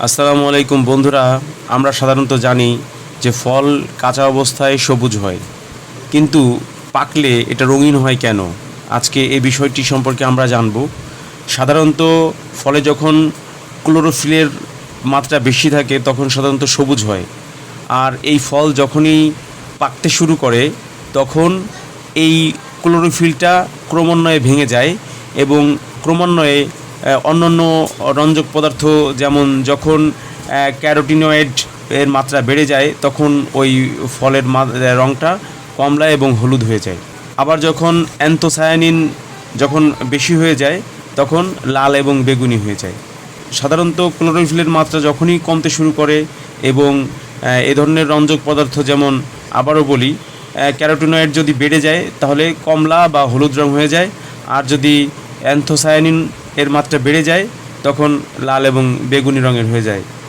আসসালামু আলাইকুম বন্ধুরা। আমরা সাধারণত জানি যে ফল কাঁচা অবস্থায় সবুজ হয়, কিন্তু পাকলে এটা রঙিন হয় কেন? আজকে এই বিষয়টি সম্পর্কে আমরা জানব। সাধারণত ফলে যখন ক্লোরোফিলের মাত্রা বেশি থাকে তখন সাধারণত সবুজ হয়, আর এই ফল যখনই পাকতে শুরু করে তখন এই ক্লোরোফিলটা ক্রমান্বয়ে ভেঙে যায় এবং ক্রমান্বয়ে অন্যান্য রঞ্জক পদার্থ, যেমন যখন ক্যারোটিনয়েড এর মাত্রা বেড়ে যায় তখন ওই ফলের রঙটা কমলা এবং হলুদ হয়ে যায়। আবার যখন অ্যান্থোসায়ানিন যখন বেশি হয়ে যায় তখন লাল এবং বেগুনি হয়ে যায়। সাধারণত ক্লোরোফিলের মাত্রা যখনই কমতে শুরু করে এবং এ ধরনের রঞ্জক পদার্থ, যেমন আবারও বলি, ক্যারোটিনয়েড যদি বেড়ে যায় তাহলে কমলা বা হলুদ রং হয়ে যায়, আর যদি অ্যান্থোসায়ানিন এর মাত্রা বেড়ে যায় তখন লাল এবং বেগুনি রঙের হয়ে যায়।